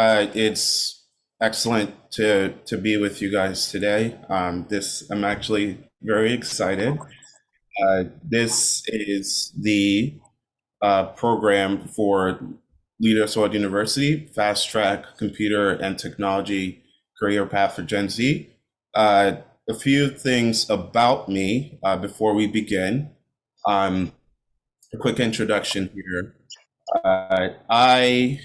It's excellent to be with you guys today. I'm actually very excited. This is the program for Leaders World University, Fast Track Computer and Technology Career Path for Gen Z. A few things about me before we begin. A quick introduction here. I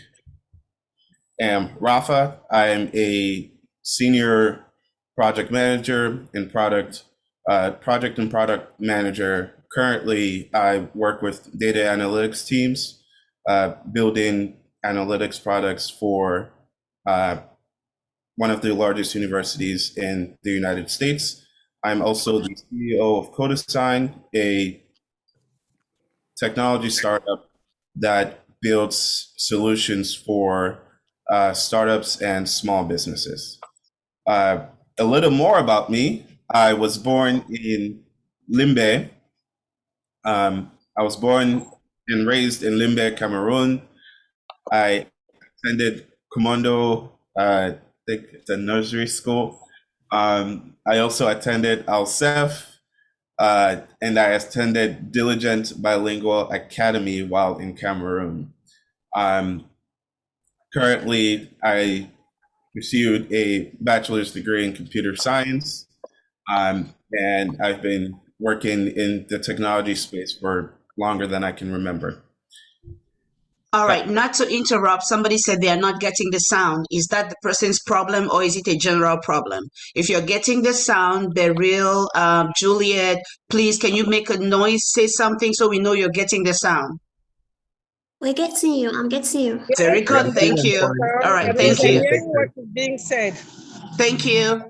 am Rafa. I am a senior project manager and project and product manager. Currently, I work with data analytics teams, building analytics products for uh, one of the largest universities in the United States. I'm also the CEO of Codesign, a technology startup that builds solutions for startups and small businesses. Uh, a little more about me. I was born in Limbe. I was born and raised in Limbe, Cameroon. I attended Commando, I think it's a nursery school. I also attended Alsef, and I attended Diligent Bilingual Academy while in Cameroon. Um, Currently, I pursued a bachelor's degree in computer science, and I've been working in the technology space for longer than I can remember. All Uh, right, not to interrupt, somebody said they are not getting the sound. Is that the person's problem or is it a general problem? If you're getting the sound, Beryl, Juliet, please, can you make a noise, say something so we know you're getting the sound? We're getting you. I'm getting you. Very Yes, good, thank you. All right, thank we're you. hearing what is being said. Thank you.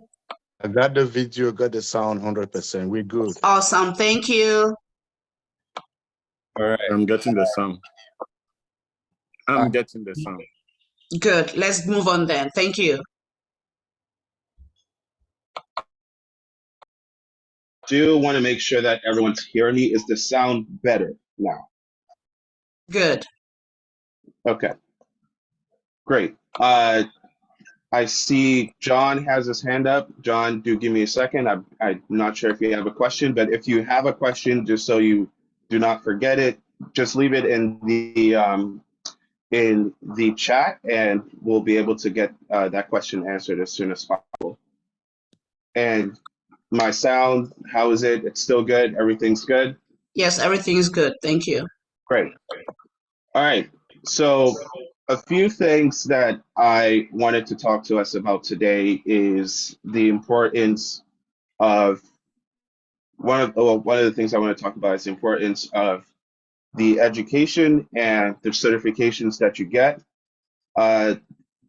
I got the video, got the sound 100%. We're good. Awesome, thank you. all right. I'm getting the sound. I'm getting the sound. Good, let's move on then. Thank you. Do want to make sure that everyone's hearing me. Is the sound better now? Good. Okay, great. I see John has his hand up. John, do give me a second. I'm not sure if you have a question, but if you have a question, just so you do not forget it, just leave it in the chat, and we'll be able to get that question answered as soon as possible. And my sound, how is it? It's still good. Everything's good. Yes, everything is good. Thank you. Great. All right. So a few things that I wanted to talk to us about today is the importance of one of the things I want to talk about is the importance of the education and the certifications that you get. A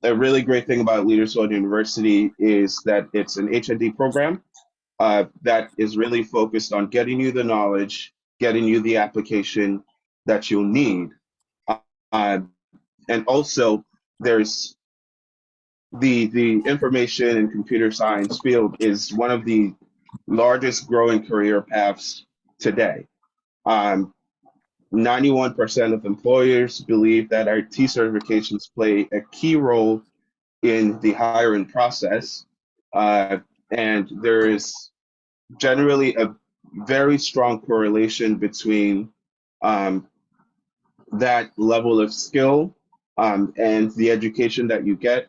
really great thing about Leaders World University is that it's an HND program that is really focused on getting you the knowledge, getting you the application that you'll need. And also, there's the information and computer science field is one of the largest growing career paths today. 91% of employers believe that IT certifications play a key role in the hiring process. And there is generally a very strong correlation between that level of skill and the education that you get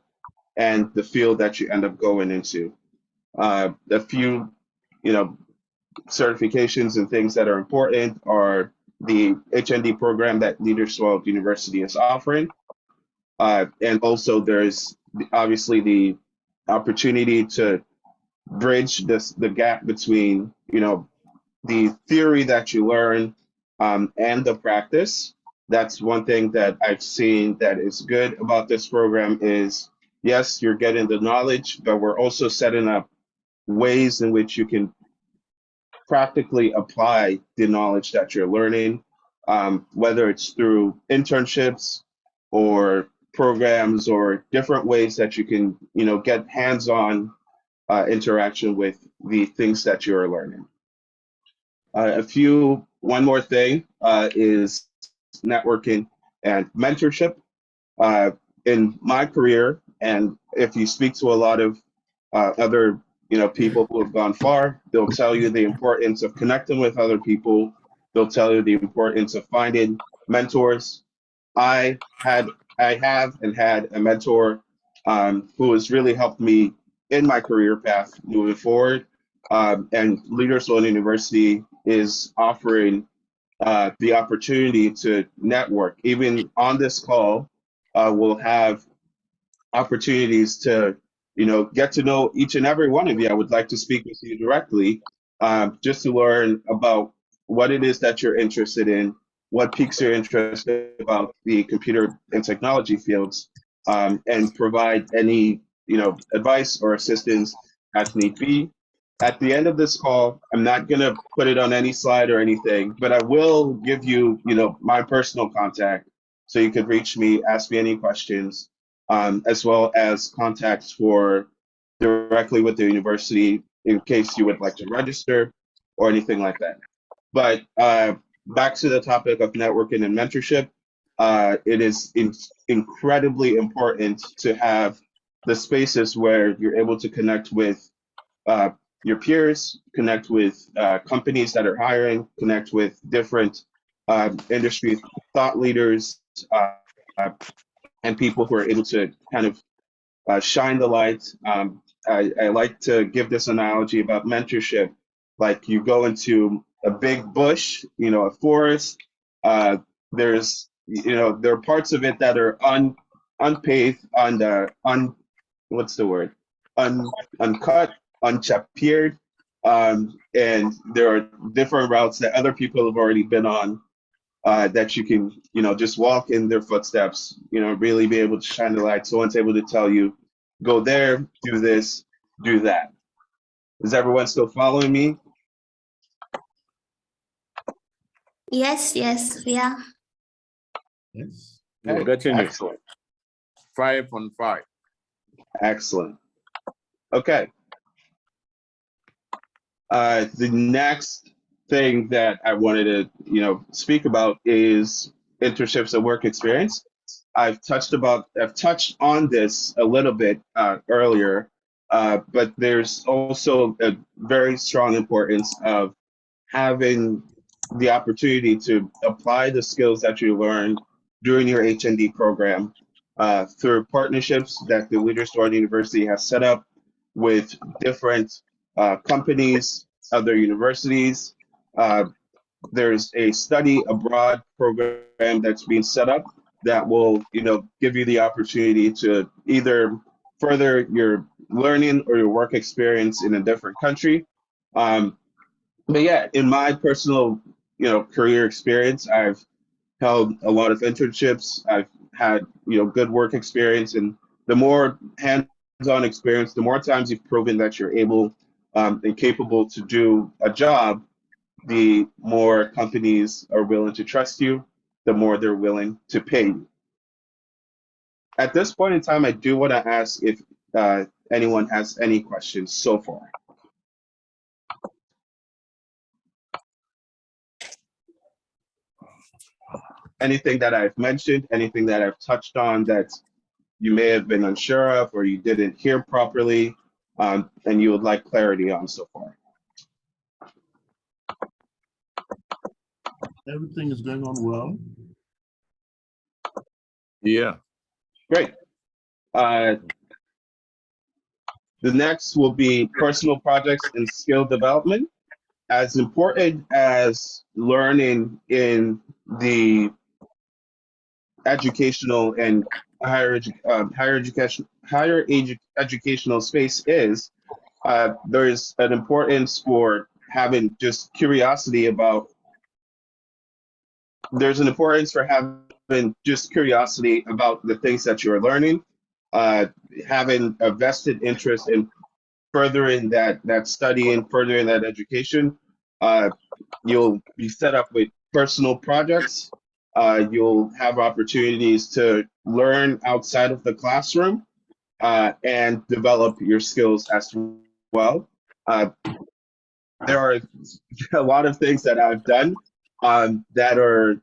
and the field that you end up going into. A few, certifications and things that are important are the HND program that Leaders World University is offering. And also there's obviously the opportunity to bridge the gap between, the theory that you learn and the practice. That's one thing that I've seen that is good about this program is, yes, you're getting the knowledge, but we're also setting up ways in which you can practically apply the knowledge that you're learning, whether it's through internships or programs or different ways that you can, get hands-on interaction with the things that you're learning. One more thing is networking and mentorship. in my career, and if you speak to a lot of other people who have gone far, they'll tell you the importance of connecting with other people. They'll tell you the importance of finding mentors. I had, I have, and had a mentor who has really helped me in my career path moving forward. And Leaders One University is offering the opportunity to network. Even on this call, we'll have opportunities to, get to know each and every one of you. I would like to speak with you directly, just to learn about what it is that you're interested in, what piques your interest about the computer and technology fields, and provide any, advice or assistance as need be. At the end of this call, I'm not going to put it on any slide or anything, but I will give you, my personal contact so you could reach me, ask me any questions, as well as contacts for directly with the university in case you would like to register or anything like that. But back to the topic of networking and mentorship, it is incredibly important to have the spaces where you're able to connect with your peers, connect with companies that are hiring, connect with different industry thought leaders, and people who are able to kind of shine the light. I like to give this analogy about mentorship. Like you go into a big bush, a forest. There's, there are parts of it that are unpaved, what's the word? Uncut, unchapired. And there are different routes that other people have already been on that you can, just walk in their footsteps, really be able to shine the light. Someone's able to tell you, go there, do this, do that. Is everyone still following me? Yes, yes, yeah. Yes. We're getting it. Excellent. 5 on 5. Excellent. Okay. The next thing that I wanted to, speak about is internships and work experience. I've touched on this a little bit earlier, but there's also a very strong importance of having the opportunity to apply the skills that you learned during your HND program through partnerships that the Leaders One University has set up with different companies, other universities. There's a study abroad program that's being set up that will, give you the opportunity to either further your learning or your work experience in a different country. But yeah, in my personal, career experience, I've held a lot of internships. I've had, good work experience, and the more hands-on experience, the more times you've proven that you're able and capable to do a job, the more companies are willing to trust you, the more they're willing to pay you. At this point in time, I do want to ask if anyone has any questions so far. Anything that I've mentioned, anything that I've touched on that you may have been unsure of or you didn't hear properly, and you would like clarity on so far? Everything is going on well. Yeah. Great. The next will be personal projects and skill development. As important as learning in the educational and higher educational space is, there's an importance for having just curiosity about. There's an importance for having just curiosity about the things that you're learning, having a vested interest in furthering that study and furthering that education. You'll be set up with personal projects. You'll have opportunities to learn outside of the classroom and develop your skills as well. There are a lot of things that I've done that are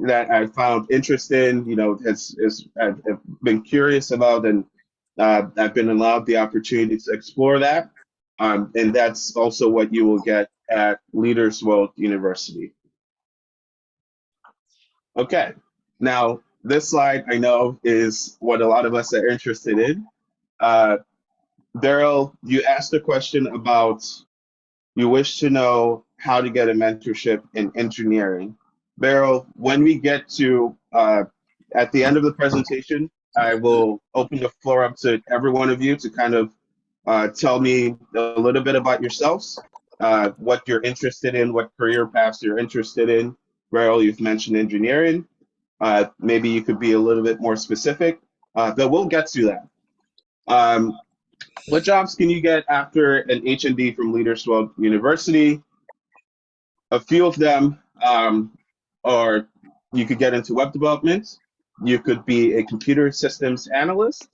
that I found interesting, I've been curious about, and I've been allowed the opportunity to explore that. And that's also what you will get at Leaders World University. Okay, now this slide I know is what a lot of us are interested in. Daryl, you asked a question about you wish to know how to get a mentorship in engineering. Beryl, when we get to at the end of the presentation, I will open the floor up to every one of you to kind of tell me a little bit about yourselves, what you're interested in, what career paths you're interested in. Beryl, you've mentioned engineering. Maybe you could be a little bit more specific, but we'll get to that. What jobs can you get after an HND from Leaders World University? A few of them are you could get into web development. You could be a computer systems analyst.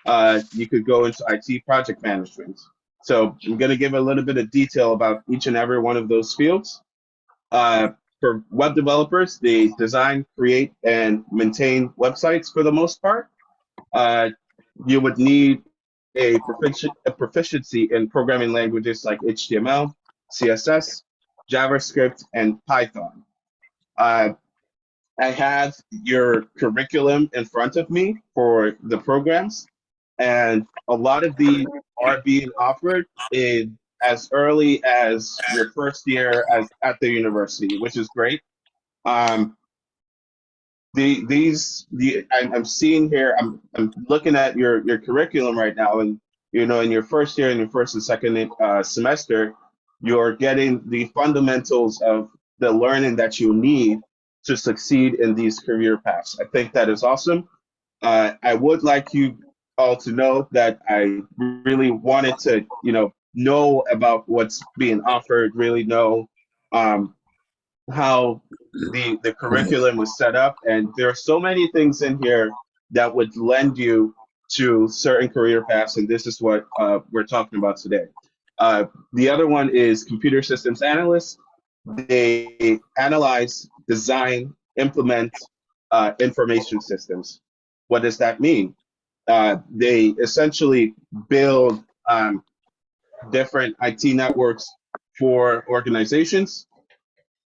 You could go into IT project management. So I'm going to give a little bit of detail about each and every one of those fields. For web developers, they design, create, and maintain websites for the most part. You would need a proficiency in programming languages like HTML, CSS, JavaScript, and Python. I have your curriculum in front of me for the programs, and a lot of these are being offered in as early as your first year at the university, which is great. I'm seeing here, I'm looking at your curriculum right now, and in your first year, in your first and second semester, you're getting the fundamentals of the learning that you need to succeed in these career paths. I think that is awesome. I would like you all to know that I really wanted to, know about what's being offered, really know how the curriculum was set up, and there are so many things in here that would lend you to certain career paths, and this is what we're talking about today. The other one is computer systems analysts. They analyze, design, implement information systems. What does that mean? They essentially build different IT networks for organizations.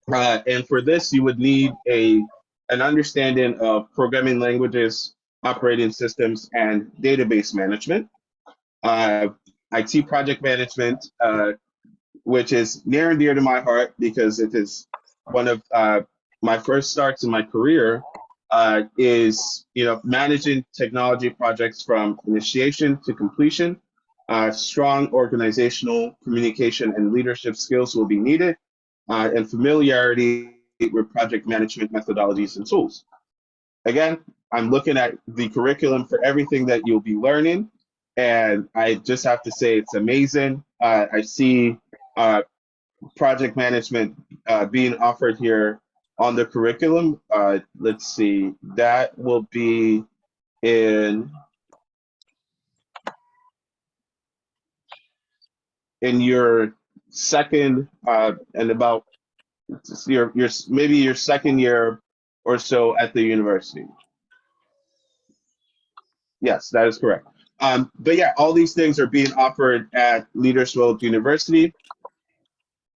And for this, you would need an understanding of programming languages, operating systems, and database management. IT project management, which is near and dear to my heart because it is one of my first starts in my career, is managing technology projects from initiation to completion. Strong organizational communication and leadership skills will be needed. And familiarity with project management methodologies and tools. Again, I'm looking at the curriculum for everything that you'll be learning, and I just have to say it's amazing. I see project management being offered here on the curriculum. Let's see, that will be in your second and about maybe your second year or so at the university. Yes, that is correct. But yeah, all these things are being offered at Leaders World University.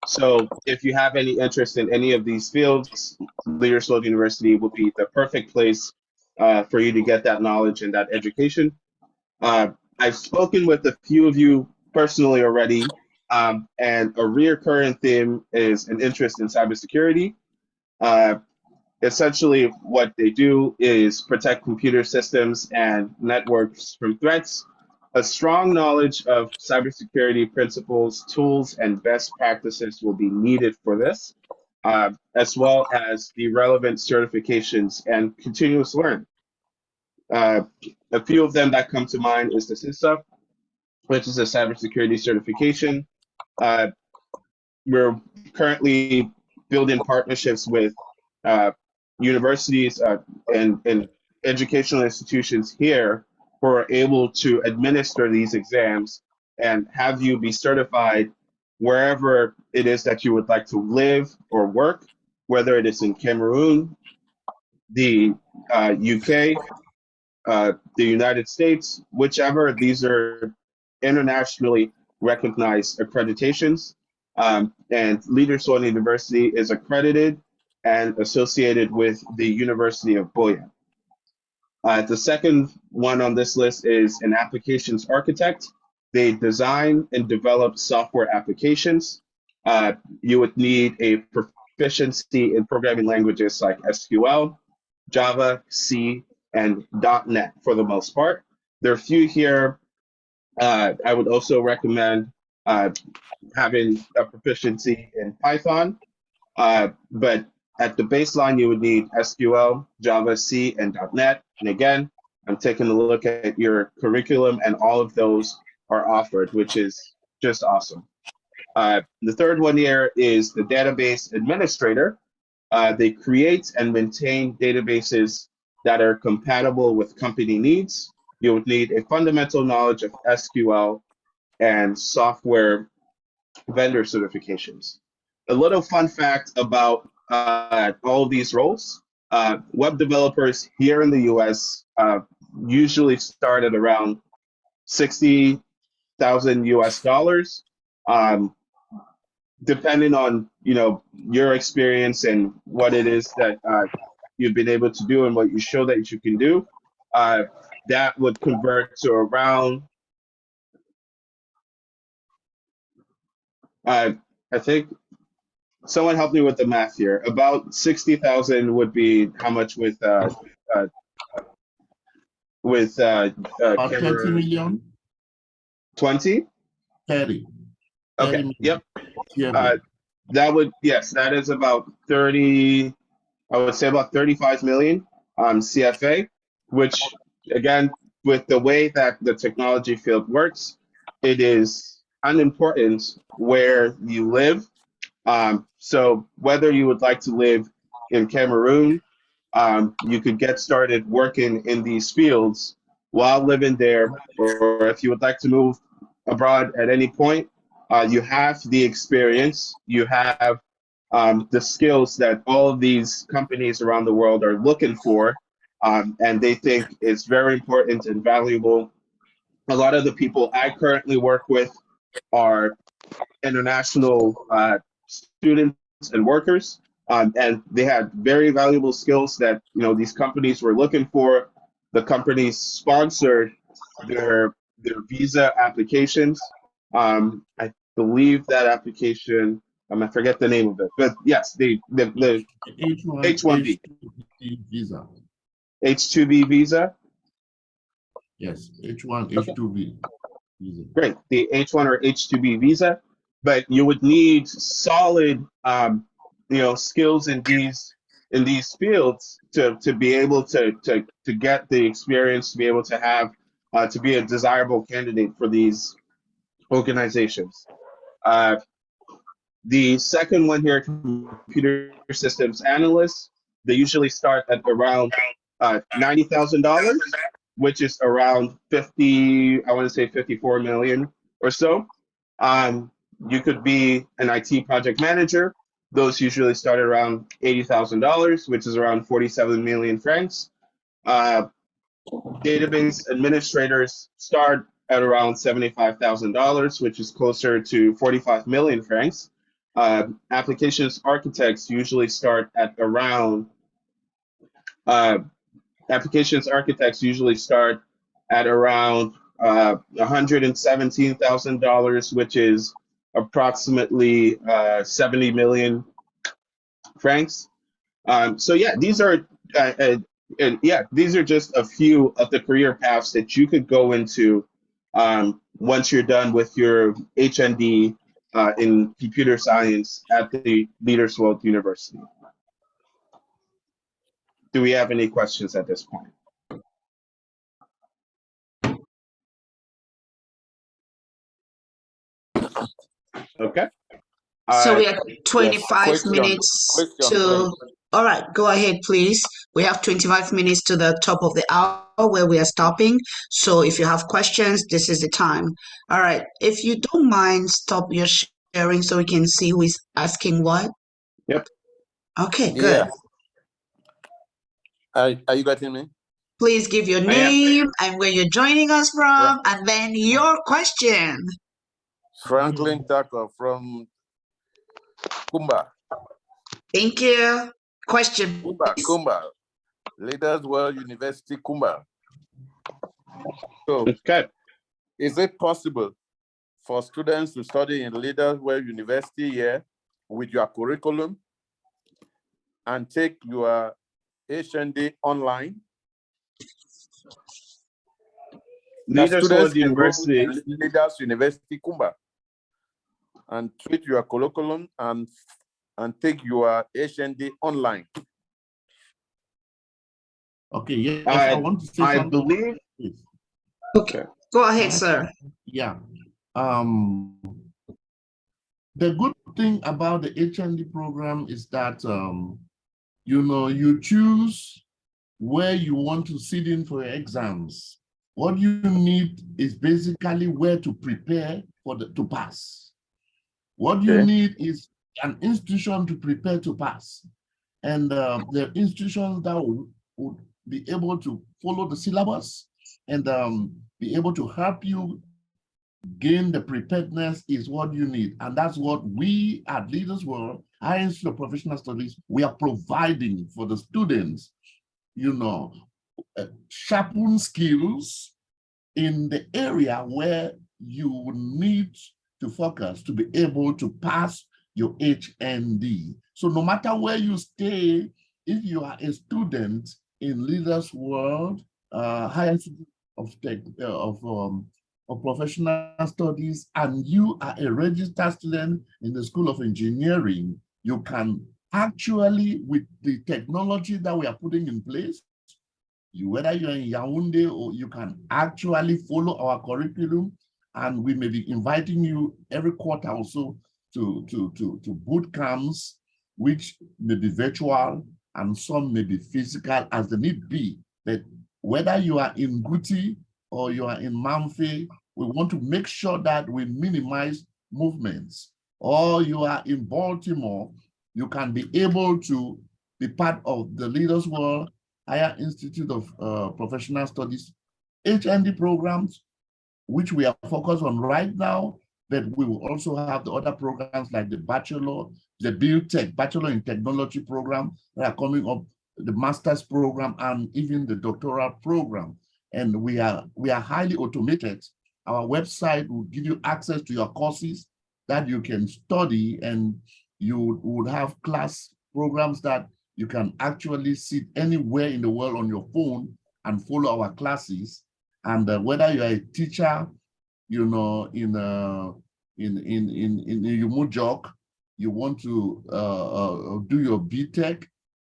So if you have any interest in any of these fields, Leaders World University will be the perfect place for you to get that knowledge and that education. I've spoken with a few of you personally already, and a reoccurring theme is an interest in cybersecurity. Essentially, what they do is protect computer systems and networks from threats. A strong knowledge of cybersecurity principles, tools, and best practices will be needed for this, as well as the relevant certifications and continuous learning. A few of them that come to mind is the CISA, which is a cybersecurity certification. We're currently building partnerships with universities and educational institutions here who are able to administer these exams and have you be certified wherever it is that you would like to live or work, whether it is in Cameroon, the UK, the United States, whichever. These are internationally recognized accreditations. And Leaders One University is accredited and associated with the University of Buea. The second one on this list is an applications architect. They design and develop software applications. You would need a proficiency in programming languages like SQL, Java, C, and .NET for the most part. There are a few here. I would also recommend having a proficiency in Python, but at the baseline, you would need SQL, Java, C, and .NET. And again, I'm taking a look at your curriculum, and all of those are offered, which is just awesome. The third one here is the database administrator. They create and maintain databases that are compatible with company needs. You would need a fundamental knowledge of SQL and software vendor certifications. A little fun fact about all of these roles. Web developers here in the US usually start at around 60,000 US dollars. Depending on your experience and what it is that you've been able to do and what you show that you can do, that would convert to around, I think someone help me with the math here. About 60,000 would be how much with About 30 camera? million? 20? 30. Okay. 30 Yep. million. That would, yes, that is about 30, I would say about 35 million CFA, which again, with the way that the technology field works, it is unimportant where you live. So whether you would like to live in Cameroon, you could get started working in these fields while living there, or if you would like to move abroad at any point, you have the experience, you have the skills that all of these companies around the world are looking for, and they think it's very important and valuable. A lot of the people I currently work with are international students and workers, and they had very valuable skills that these companies were looking for. The companies sponsored their visa applications. I believe that application, I forget the name of it, but yes, the H1B. H1B visa. H2B visa. Yes, H1, Okay. H2B visa. Great, the H1 or H2B visa, but you would need solid, skills in these fields to be able to get the experience, to be able to have, to be a desirable candidate for these organizations. The second one here, computer systems analysts, they usually start at around $90,000, which is around 54 million or so. You could be an IT project manager. Those usually start at around $80,000, which is around 47 million francs. Database administrators start at around $75,000, which is closer to 45 million francs. Applications architects usually start at around $117,000, which is approximately 70 million francs. So yeah, these are these are just a few of the career paths that you could go into once you're done with your HND in computer science at the Leaders World University. Do we have any questions at this point? Okay. So we have 25 Question. minutes Question. to, all right, go ahead, please. We have 25 minutes to the top of the hour where we are stopping. So if you have questions, this is the time. All right. If you don't mind, stop your sharing so we can see who is asking what. Yep. Okay, good. Yeah. Are you getting me? Please give your I am. name and where you're joining us from, and then your question. Franklin Tucker from Kumba. Thank you. Question. Kumba. Leaders World University, Kumba. So, Okay. is it possible for students to study in Leaders World University here with your curriculum and take your HND online? Leaders World University. Leaders University, Kumba, and treat your curriculum and take your HND online. Okay, yes, I want to say I something. believe. Please. Okay. Go ahead, sir. Yeah. The good thing about the HND program is that, you choose where you want to sit in for your exams. What you need is basically where to prepare to pass. What you need is an institution to prepare to pass. And the institutions that would be able to follow the syllabus and be able to help you gain the preparedness is what you need. And that's what we at Leaders World, Higher Institute of Professional Studies, we are providing for the students, sharpen skills in the area where you need to focus to be able to pass your HND. So no matter where you stay, if you are a student in Leaders World, Higher Institute of Professional Studies, and you are a registered student in the School of Engineering, you can actually, with the technology that we are putting in place, whether you're in Yaoundé or you can actually follow our curriculum, and we may be inviting you every quarter also to boot camps, which may be virtual and some may be physical as the need be. But whether you are in Guti or you are in Mamfe, we want to make sure that we minimize movements. Or you are in Baltimore, you can be able to be part of the Leaders World Higher Institute of Professional Studies HND programs, which we are focused on right now, but we will also have the other programs like the Bachelor, the BuildTech, Bachelor in Technology program that are coming up, the Master's program, and even the doctoral program. And we are highly automated. Our website will give you access to your courses that you can study, and you would have class programs that you can actually sit anywhere in the world on your phone and follow our classes. And whether you are a teacher, in Umujok, you want to do your BTech,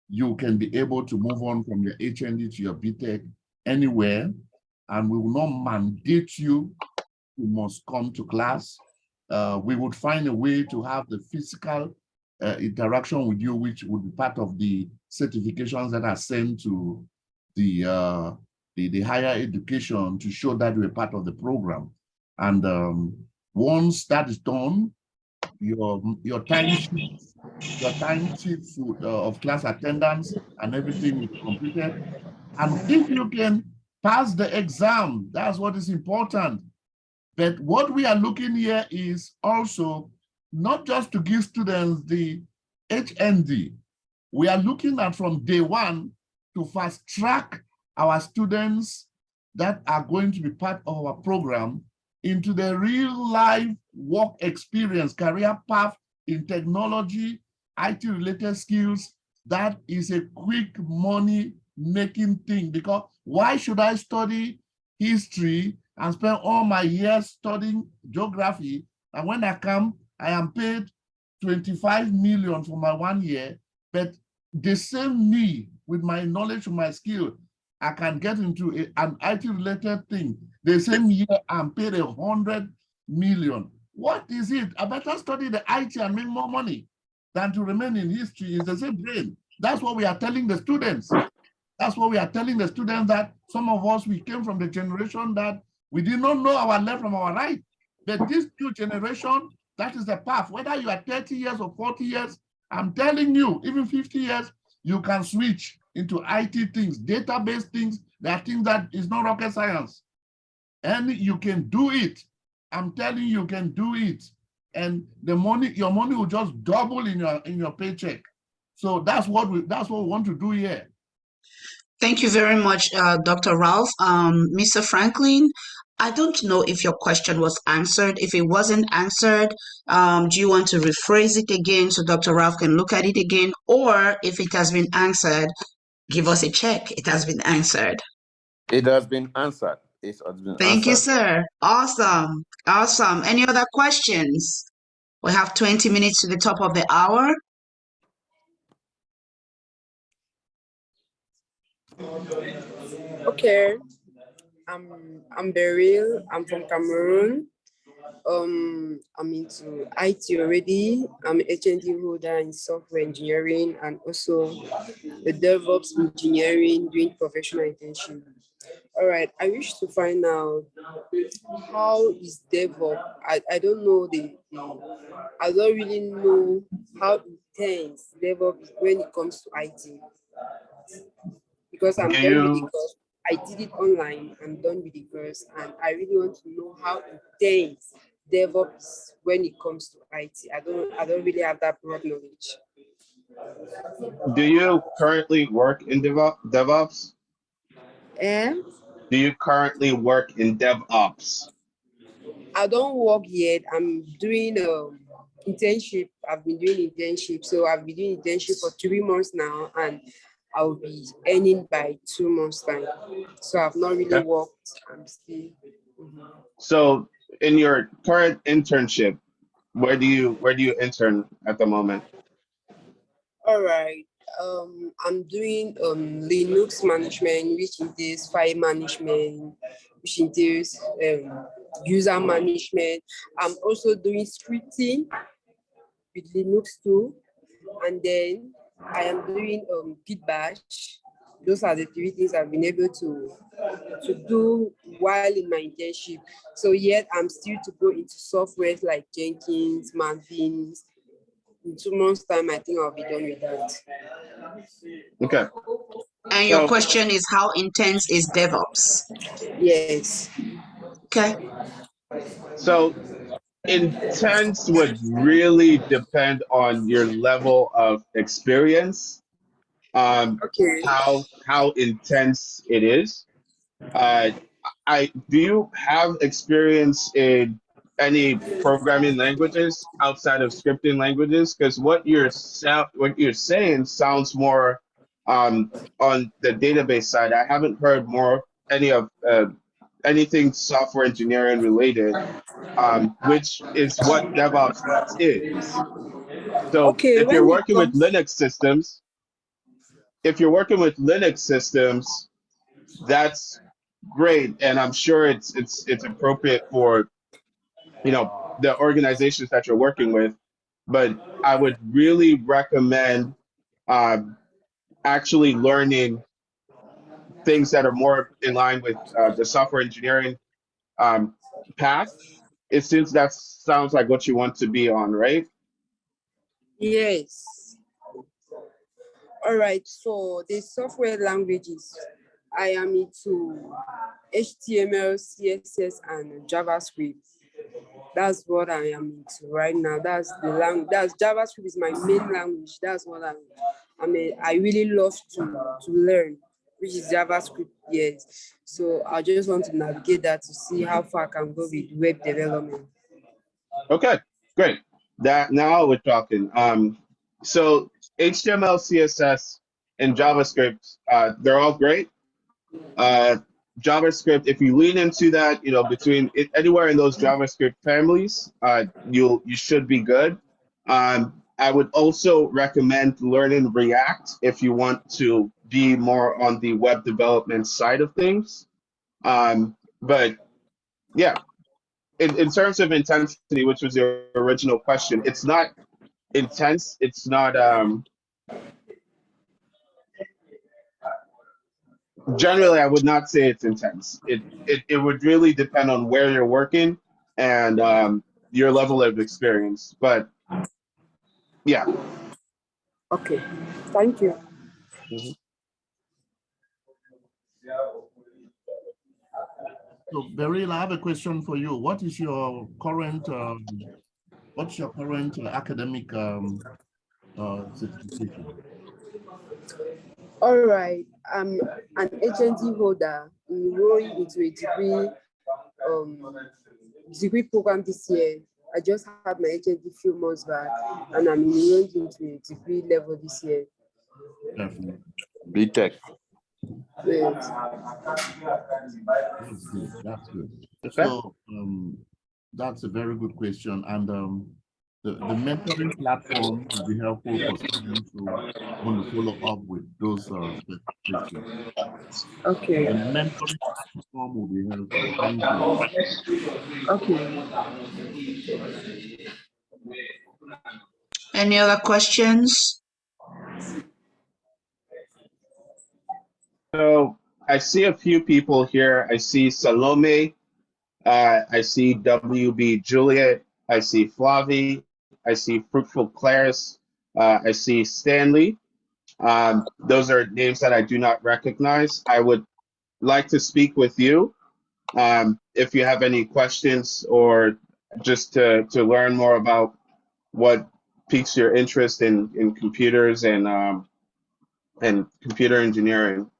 you can be able to move on from your HND to your BTech anywhere, and we will not mandate you must come to class. We would find a way to have the physical interaction with you, which would be part of the certifications that are sent to the higher education to show that we're part of the program. And once that is done, your time sheets of class attendance and everything is completed. And if you can pass the exam, that's what is important. But what we are looking here is also not just to give students the HND. We are looking at from day one to fast track our students that are going to be part of our program into the real life work experience, career path in technology, IT related skills. That is a quick money making thing, because why should I study history and spend all my years studying geography, and when I come, I am paid 25 million for my 1 year, but the same me with my knowledge, my skill, I can get into an IT related thing. The same year I'm paid 100 million. What is it? I better study the IT and make more money than to remain in history. It's the same brain. That's what we are telling the students. That's what we are telling the students, that some of us, we came from the generation that we did not know our left from our right. But this new generation, that is the path. Whether you are 30 years or 40 years, I'm telling you, even 50 years, you can switch into IT things, database things. There are things that is not rocket science. And you can do it. I'm telling you, you can do it. And the money, your money will just double in your paycheck. So that's what we want to do here. Thank you very much, Dr. Ralph. Mr. Franklin, I don't know if your question was answered. If it wasn't answered, do you want to rephrase it again so Dr. Ralph can look at it again? Or if it has been answered, give us a check. It has been answered. It has been answered. It has been Thank you, answered. sir. Awesome. Awesome. Any other questions? We have 20 minutes to the top of the hour. Okay, I'm Beryl. I'm from Cameroon. I'm into IT already. I'm an HND holder in software engineering and also the DevOps engineering doing professional internship. All right, I wish to find out how is DevOps. I don't know I don't really know how intense DevOps is when it comes to IT. Because I'm Do done with the you course. I did it online. I'm done with the course, and I really want to know how intense DevOps when it comes to IT. I don't really have that broad knowledge. currently work in DevOps? And Do you currently work in DevOps? I don't work yet. I'm doing internship. I've been doing internship. So I've been doing internship for 3 months now, and I'll be earning by 2 months time. So I've not really Okay. worked. I'm still. So in your current internship, where do you intern at the moment? All right. I'm doing Linux management, which entails file management, which entails user management. I'm also doing scripting with Linux too, and then I am doing Git Bash. Those are the 3 things I've been able to do while in my internship. So yet I'm still to go into software like Jenkins, Maven. In 2 months' time, I think I'll be done with that. Okay. And your So question is, how intense is DevOps? Yes. Okay. so intense would really depend on your level of experience, Okay. how intense it is. Do you have experience in any programming languages outside of scripting languages? Because what you're saying sounds more on the database side. I haven't heard anything software engineering related, which is what DevOps is. So Okay, if you're when it working with comes, Linux systems, that's great, and I'm sure it's appropriate for the organizations that you're working with. But I would really recommend actually learning things that are more in line with the software engineering path. It seems that sounds like what you want to be on, right? yes. All right, for the software languages, I am into HTML, CSS, and JavaScript. That's what I am into right now. That's JavaScript is my main language. That's what I really love to learn, which is JavaScript. Yes. So I just want to navigate that to see how far I can go with web development. Okay, great. That now we're talking. So HTML, CSS, and JavaScript, they're all great. JavaScript, if you lean into that, anywhere in those JavaScript families, you should be good. I would also recommend learning React if you want to be more on the web development side of things. But yeah, in terms of intensity, which was your original question, it's not intense. It's not. Generally, I would not say it's intense. It would really depend on where you're working and your level of experience. But yeah. Okay. Thank you. Mhm. So Beryl, I have a question for you. What's your current academic certification? All right, I'm an HND holder enrolling into a degree program this year. I just had my HND few months back, and I'm enrolled into a degree level this year. Definitely. BTech. Yes. That's good. That's good. Okay. So that's a very good question. And the mentoring platform will be helpful for students who want to follow up with those questions. Okay. The mentoring platform will be helpful. Thank you. Okay. Any other questions? So I see a few people here. I see Salome. I see WB Juliet. I see Flavi. I see Fruitful Claris. I see Stanley. Those are names that I do not recognize. I would like to speak with you if you have any questions or just to learn more about what piques your interest in computers and computer engineering.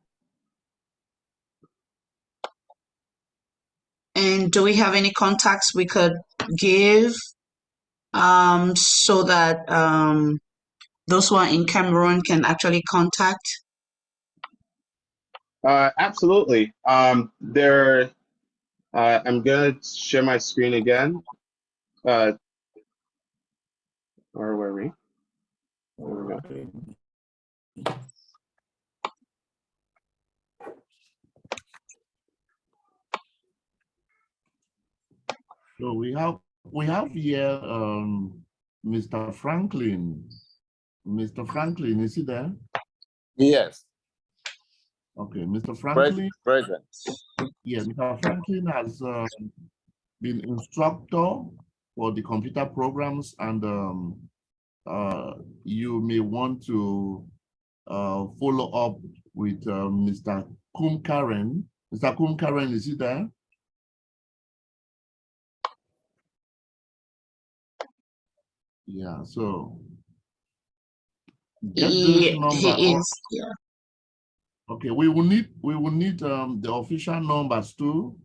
And do we have any contacts we could give so that those who are in Cameroon can actually contact? Absolutely. I'm gonna share my screen again. Where were we? There we go. So we have here Mr. Franklin. Mr. Franklin, is he there? Yes. Okay, Mr. Franklin. Present. Yeah, Mr. Franklin has been instructor for the computer programs, and you may want to follow up with Mr. Kumkaren. Mr. Kumkaren, is he there? Yeah, so get this number. He is. Yeah. Okay, we will need the official numbers too.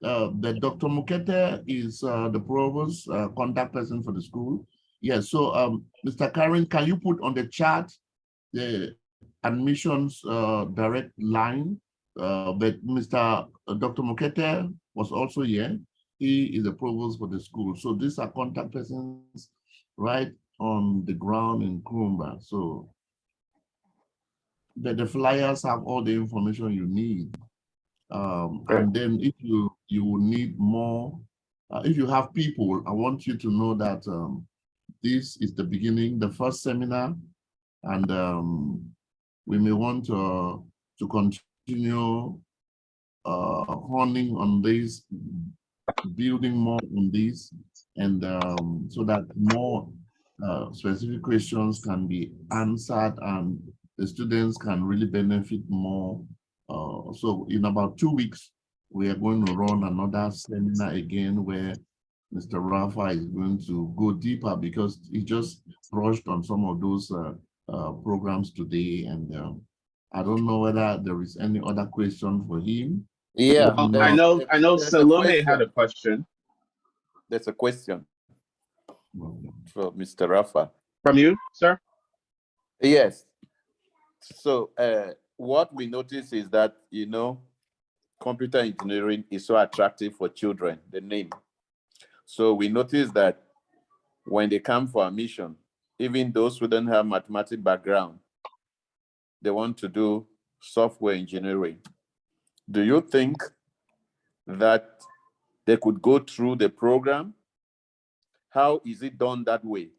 The Dr. Mukete is the provost contact person for the school. Yes, so Mr. Karen, can you put on the chat the admissions direct line? But Mr. Dr. Mukete was also here. He is the provost for the school. So these are contact persons right on the ground in Kurumba. So the flyers have all the information you need. And then if you will need more, if you have people, I want you to know that this is the beginning, the first seminar, and we may want to continue honing on this, building more on this, and so that more specific questions can be answered and the students can really benefit more. So in about 2 weeks, we are going to run another seminar again where Mr. Rafa is going to go deeper because he just brushed on some of those programs today. And I don't know whether there is any other question for him. Yeah. I know there's Salome had a question. There's a question for Mr. Rafa. From you, sir? Yes. So what we notice is that, computer engineering is so attractive for children, the name. So we notice that when they come for admission, even those who don't have mathematics background, they want to do software engineering. Do you think that they could go through the program? How is it done that way?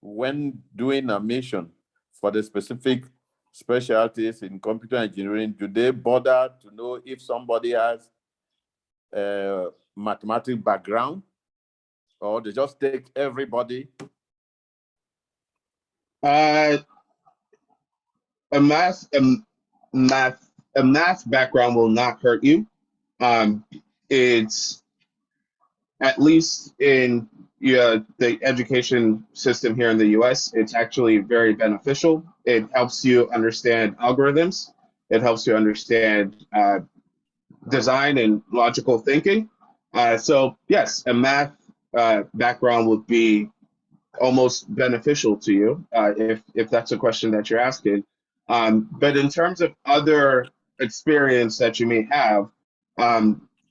When doing admission for the specific specialties in computer engineering, do they bother to know if somebody has a mathematics background, or they just take everybody? A math background will not hurt you. it's at least in the education system here in the US, it's actually very beneficial. It helps you understand algorithms. It helps you understand design and logical thinking. So yes, a math background would be almost beneficial to you if that's a question that you're asking. But in terms of other experience that you may have,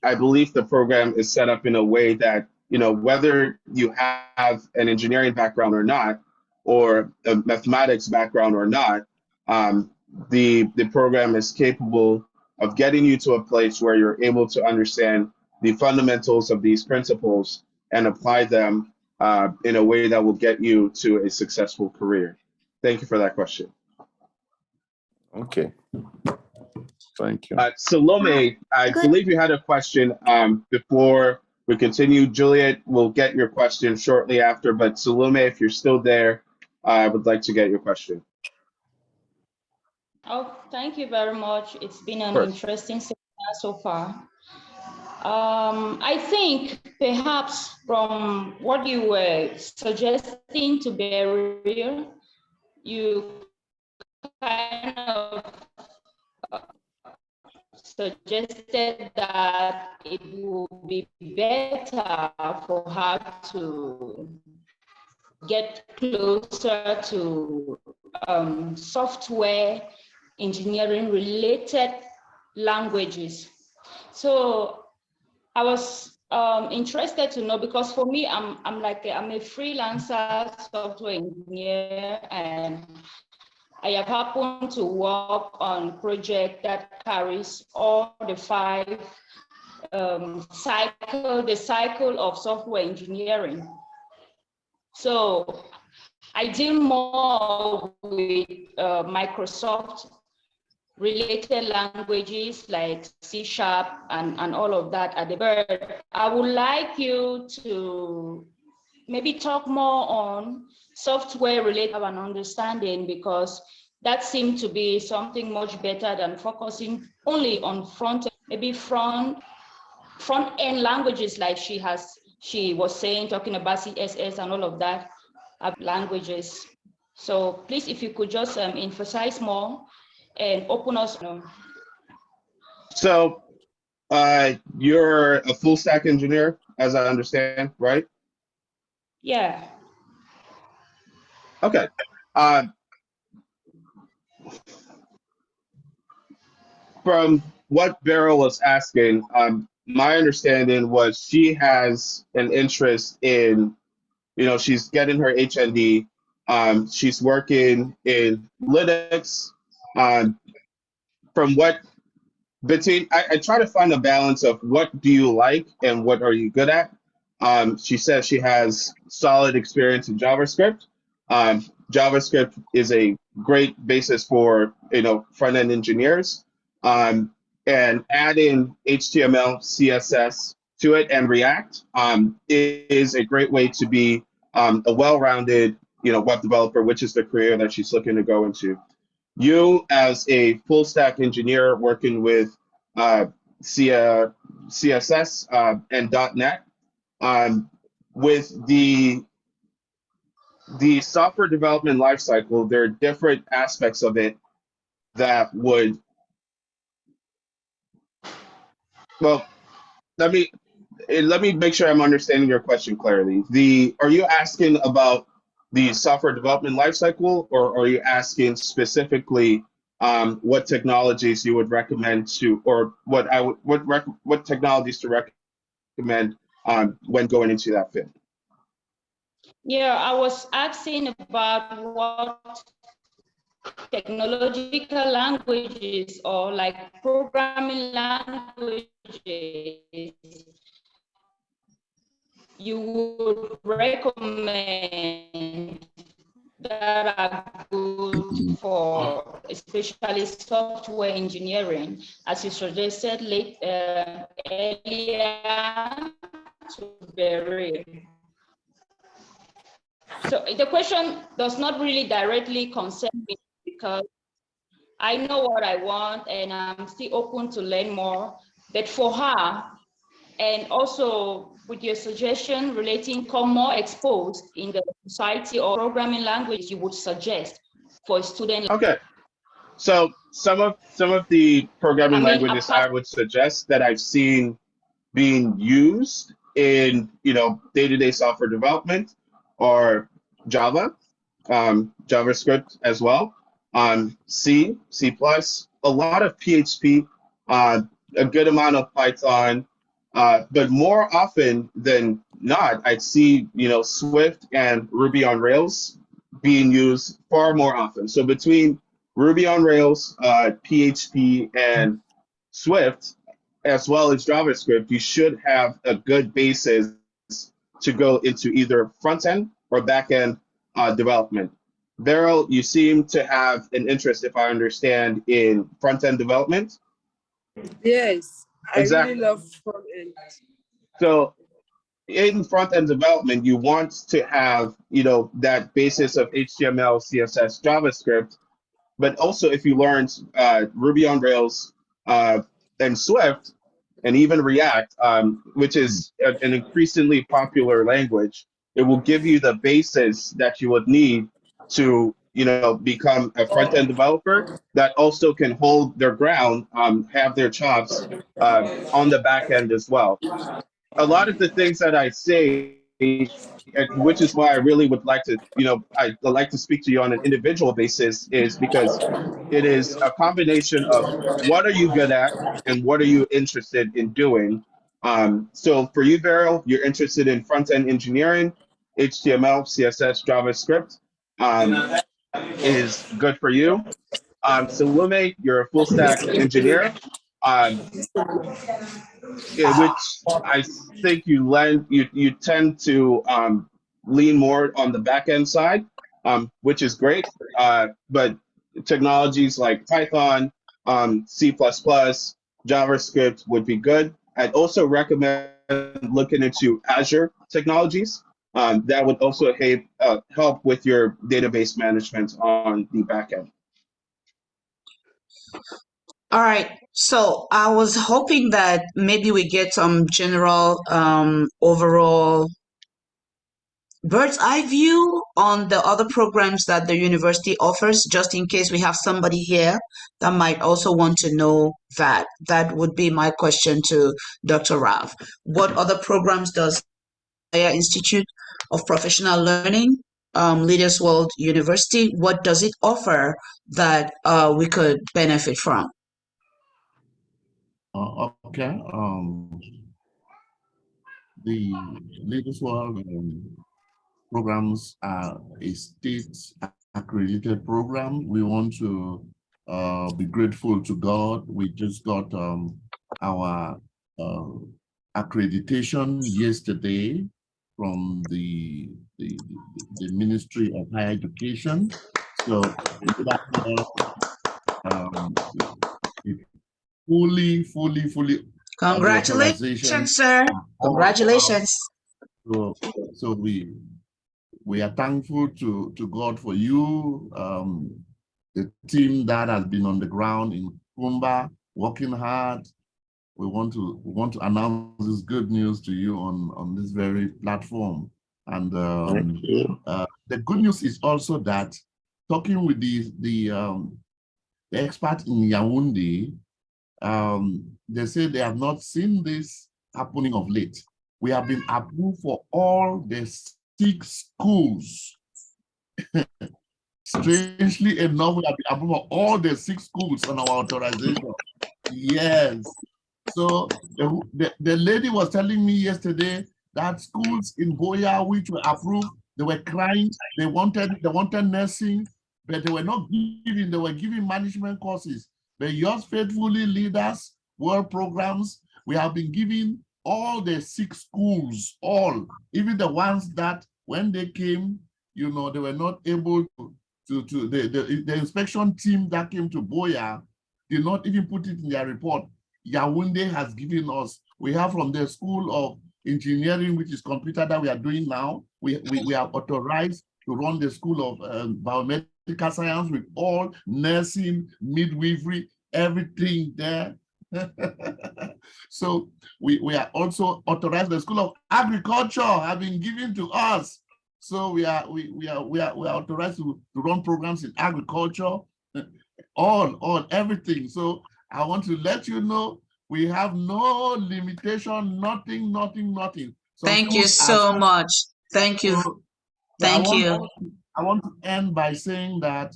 I believe the program is set up in a way that, you know, whether you have an engineering background or not, or a mathematics background or not, the program is capable of getting you to a place where you're able to understand the fundamentals of these principles and apply them in a way that will get you to a successful career. Thank you for that question. Okay. Thank you. Salome, I Good. believe you had a question before we continue. Juliet will get your question shortly after, but Salome, if you're still there, I would like to get your question. Oh, thank you very much. It's been an Sure. interesting seminar so far. I think perhaps from what you were suggesting to Beryl, you kind of suggested that it would be better for her to get closer to software engineering related languages. So I was interested to know, because for me, I'm a freelancer software engineer, and I have happened to work on a project that carries all the five the cycle of software engineering. So I deal more with Microsoft related languages like C# and all of that at the bird. I would like you to maybe talk more on software related and understanding, because that seemed to be something much better than focusing only on front end languages like she was saying, talking about CSS and all of that languages. So please, if you could just emphasize more and open us. So you're a full stack engineer, as I understand, right? Yeah. Okay. From what Beryl was asking, my understanding was she has an interest in, you know, she's getting her HND. She's working in Linux. From what between, I try to find a balance of what do you like and what are you good at. She says she has solid experience in JavaScript. JavaScript is a great basis for, you know, front-end engineers. And adding HTML, CSS to it and React is a great way to be a well-rounded, you know, web developer, which is the career that she's looking to go into. You, as a full stack engineer working with CSS and .NET, with the software development lifecycle, there are different aspects of it that would, well, let me make sure I'm understanding your question clearly. Are you asking about the software development lifecycle, or are you asking specifically what technologies you would recommend to, or what technologies to recommend when going into that field? Yeah, I was asking about what technological languages or like programming languages you would recommend that are good for especially software engineering, as you suggested earlier to Beryl. So the question does not really directly concern me, because I know what I want and I'm still open to learn more. But for her, And also with your suggestion relating come more exposed in the society or programming language you would suggest for a student. Okay. So some of the programming languages I apart would suggest that I've seen being used in day-to-day software development or Java, JavaScript as well, C, C++, a lot of PHP, a good amount of Python, but more often than not, I'd see Swift and Ruby on Rails being used far more often. So between Ruby on Rails, PHP, and Swift, as well as JavaScript, you should have a good basis to go into either front end or back end development. Beryl, you seem to have an interest, if I understand, in front end development. Yes, I Exactly. really love front end. So in front end development, you want to have that basis of HTML, CSS, JavaScript. But also, if you learned Ruby on Rails and Swift, and even React, which is an increasingly popular language, it will give you the basis that you would need to, become a front-end developer that also can hold their ground, have their chops on the back end as well. A lot of the things that I say, which is why I really would like to, I like to speak to you on an individual basis, is because it is a combination of what are you good at and what are you interested in doing. So for you, Beryl, you're interested in front-end engineering, HTML, CSS, JavaScript is good for you. Salome, you're a full stack engineer. Which I think you tend to lean more on the back end side, which is great. But technologies like Python, C++, JavaScript would be good. I'd also recommend looking into Azure technologies. That would also help with your database management on the back end. All right. So I was hoping that maybe we get some general overall bird's eye view on the other programs that the university offers, just in case we have somebody here that might also want to know that. That would be my question to Dr. Rav. What other programs does Higher Institute of Professional Learning, Leaders World University, what does it offer that we could benefit from? Okay. The Leaders World programs are a state accredited program. We want to be grateful to God. We just got our accreditation yesterday from the Ministry of Higher Education. So fully Congratulations, sir. Congratulations. So we are thankful to God for you, the team that has been on the ground in Kumba, working hard. We want to announce this good news to you on this very platform. And the good news is also that talking with the expert in Yaoundé, they say they have not seen this happening of late. We have been approved for all the 6 schools. Strangely enough, we have been approved for all the 6 schools on our authorization. Yes. So the lady was telling me yesterday that schools in Boya which were approved, they were crying. They wanted nursing, but they were not giving. They were giving management courses. But yours faithfully, Leaders World programs, we have been giving all the 6 schools, all, even the ones that when they came, they were not able to the inspection team that came to Boya did not even put it in their report. Yaoundé has given us, we have from the School of Engineering, which is computer that we are doing now, we are authorized to run the School of Biomedical Science with all nursing, midwifery, everything there. So we are also authorized. The School of Agriculture have been given to us. So we are authorized to run programs in agriculture, all everything. So I want to let you know we have no limitation, nothing. Some Thank you schools are so much. Thank you. so Thank you. I want to end by saying that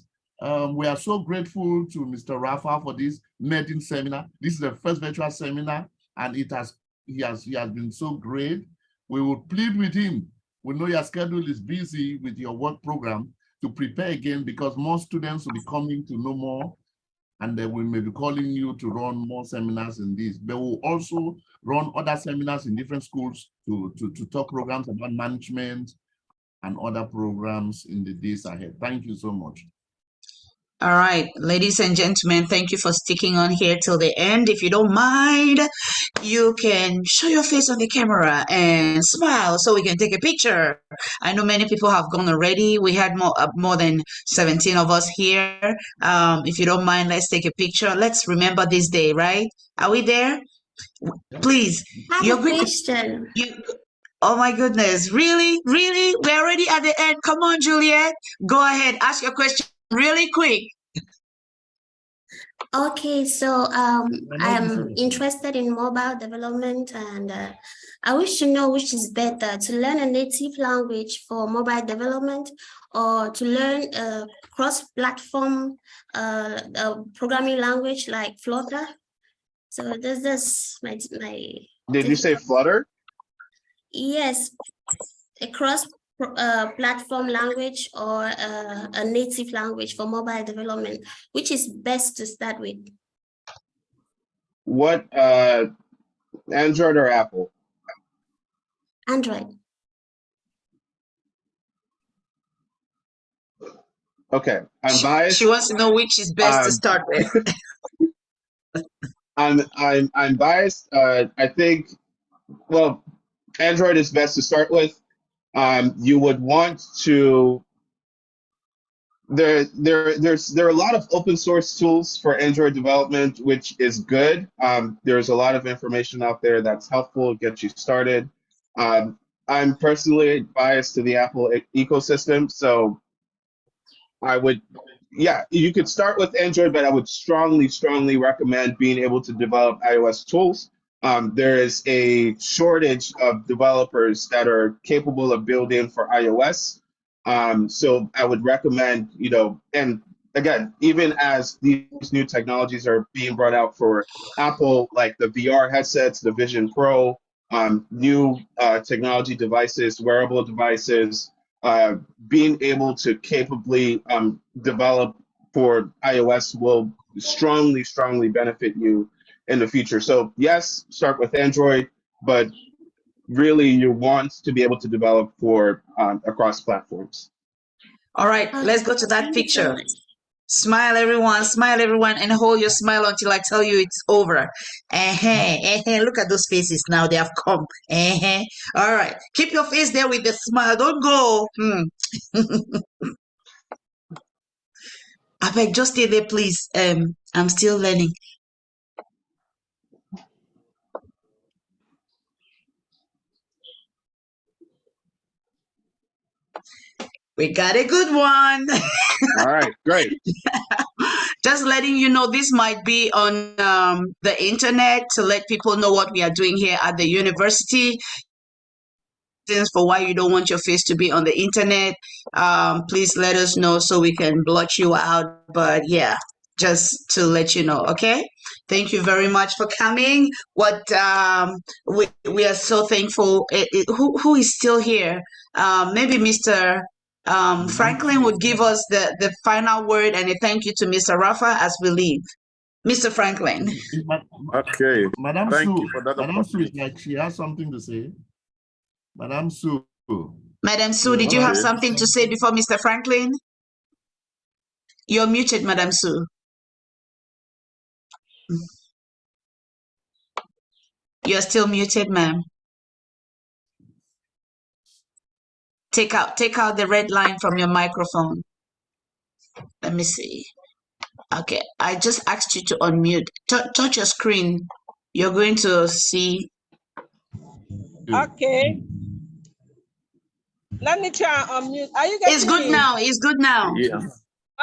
we are so grateful to Mr. Rafa for this medicine seminar. This is the first virtual seminar, and he has been so great. We will plead with him. We know your schedule is busy with your work program to prepare again, because more students will be coming to know more, and then we may be calling you to run more seminars in this. But we'll also run other seminars in different schools to talk programs about management and other programs in the days ahead. Thank you so much. All right, ladies and gentlemen, thank you for sticking on here till the end. If you don't mind, you can show your face on the camera and smile so we can take a picture. I know many people have gone already. We had more than 17 of us here. If you don't mind, let's take a picture. Let's remember this day, right? Are we there? Please. I have You're a going to, question. oh my goodness, really? We're already at the end. Come on, Juliet. Go ahead, ask your question really quick. Okay, so I'm interested in mobile development, and I wish to know which is better, to learn a native language for mobile development or to learn a cross-platform programming language like Flutter. So this my Did you say Flutter? yes, a cross-platform language or a native language for mobile development, which is best to start with? What Android or Apple? Android. Okay, I'm biased. She wants to know which is best to start with. I'm biased. I think, well, Android is best to start with. You would want to. There are a lot of open source tools for Android development, which is good. There's a lot of information out there that's helpful, get you started. I'm personally biased to the Apple ecosystem, so I would, yeah, you could start with Android, but I would strongly recommend being able to develop iOS tools. There is a shortage of developers that are capable of building for iOS. So I would recommend, and again, even as these new technologies are being brought out for Apple, like the VR headsets, the Vision Pro, new technology devices, wearable devices, being able to capably develop for iOS will strongly benefit you in the future. So yes, start with Android, but really you want to be able to develop for across platforms. All right, let's go to that picture. Smile, everyone, and hold your smile until I tell you it's over. Look at those faces now, they have come. All right, keep your face there with the smile. Don't go. I beg, just stay there, please. I'm still learning. We got a good one. All right, great. Just letting you know, this might be on the internet to let people know what we are doing here at the university. For why you don't want your face to be on the internet, please let us know so we can blot you out. But yeah, just to let you know, okay? Thank you very much for coming. What we are so thankful. Who is still here? Maybe Mr. Franklin would give us the final word and a thank you to Mr. Rafa as we leave. Mr. Franklin. Okay. Madam Thank Sue, you for that Madam Sue is opportunity. like she has something to say. Madam Sue. Madam Sue, did you have something to say before Mr. Franklin? You're muted, Madam Sue. You're still muted, ma'am. Take out the red line from your microphone. Let me see. Okay, I just asked you to unmute. Touch your screen. You're going to see. Okay. Let me try and unmute. Are you getting It's good me? now. It's good now. Yeah.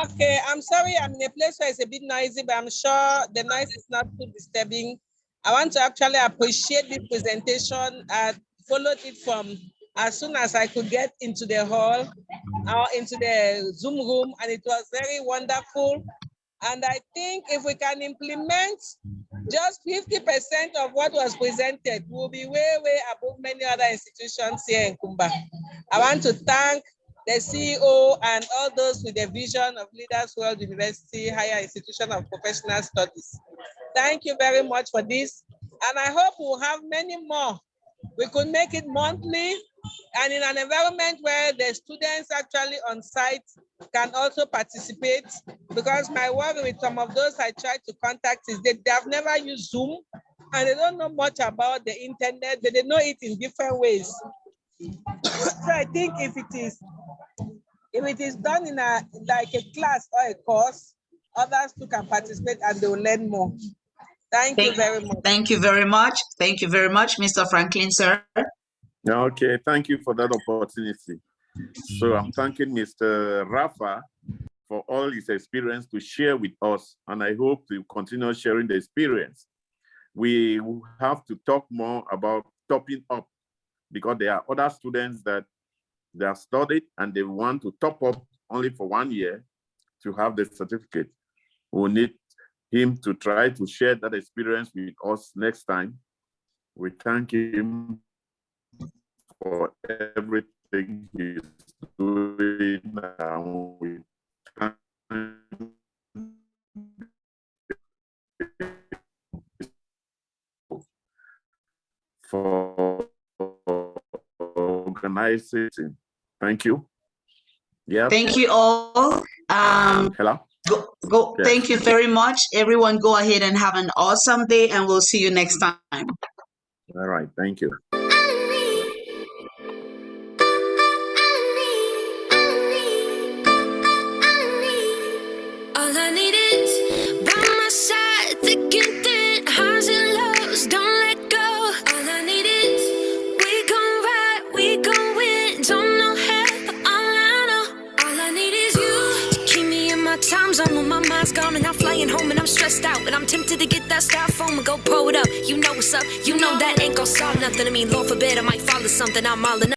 Okay, I'm sorry I'm in a place where it's a bit noisy, but I'm sure the noise is not too disturbing. I want to actually appreciate this presentation. I followed it from as soon as I could get into the hall or into the Zoom room, and it was very wonderful. And I think if we can implement just 50% of what was presented, we'll be way, way above many other institutions here in Kumba. I want to thank the CEO and all those with the vision of Leaders World University, Higher Institution of Professional Studies. Thank you very much for this. And I hope we'll have many more. We could make it monthly and in an environment where the students actually on site can also participate, because my worry with some of those I tried to contact is that they have never used Zoom and they don't know much about the internet, but they know it in different ways. So I think if it is done in like a class or a course, others too can participate and they will learn more. Thank you very much. Thank you very much. Thank you very much, Mr. Franklin, sir. Okay, thank you for that opportunity. So I'm thanking Mr. Rafa for all his experience to share with us, and I hope to continue sharing the experience. We have to talk more about topping up, because there are other students that they have studied and they want to top up only for 1 year to have the certificate. We need him to try to share that experience with us next time. We thank him for everything he's doing now. We thank for organizing. Thank you. Yeah. Thank you all. Hello. Go. Yes. Thank you very much. Everyone go ahead and have an awesome day, and we'll see you next time. All right. Thank you. All I need is by my side, thick and thin, highs and lows, don't let go. All I need is we gon' ride, we gon' win, don't know how, but all I know, all I need is you to keep me in my time zone when my mind's gone and I'm flying home and I'm stressed out and I'm tempted to get that styrofoam and go pull it up. You know what's up, you know that ain't gon' solve nothing to me. Lord forbid I might follow something, I'm all in.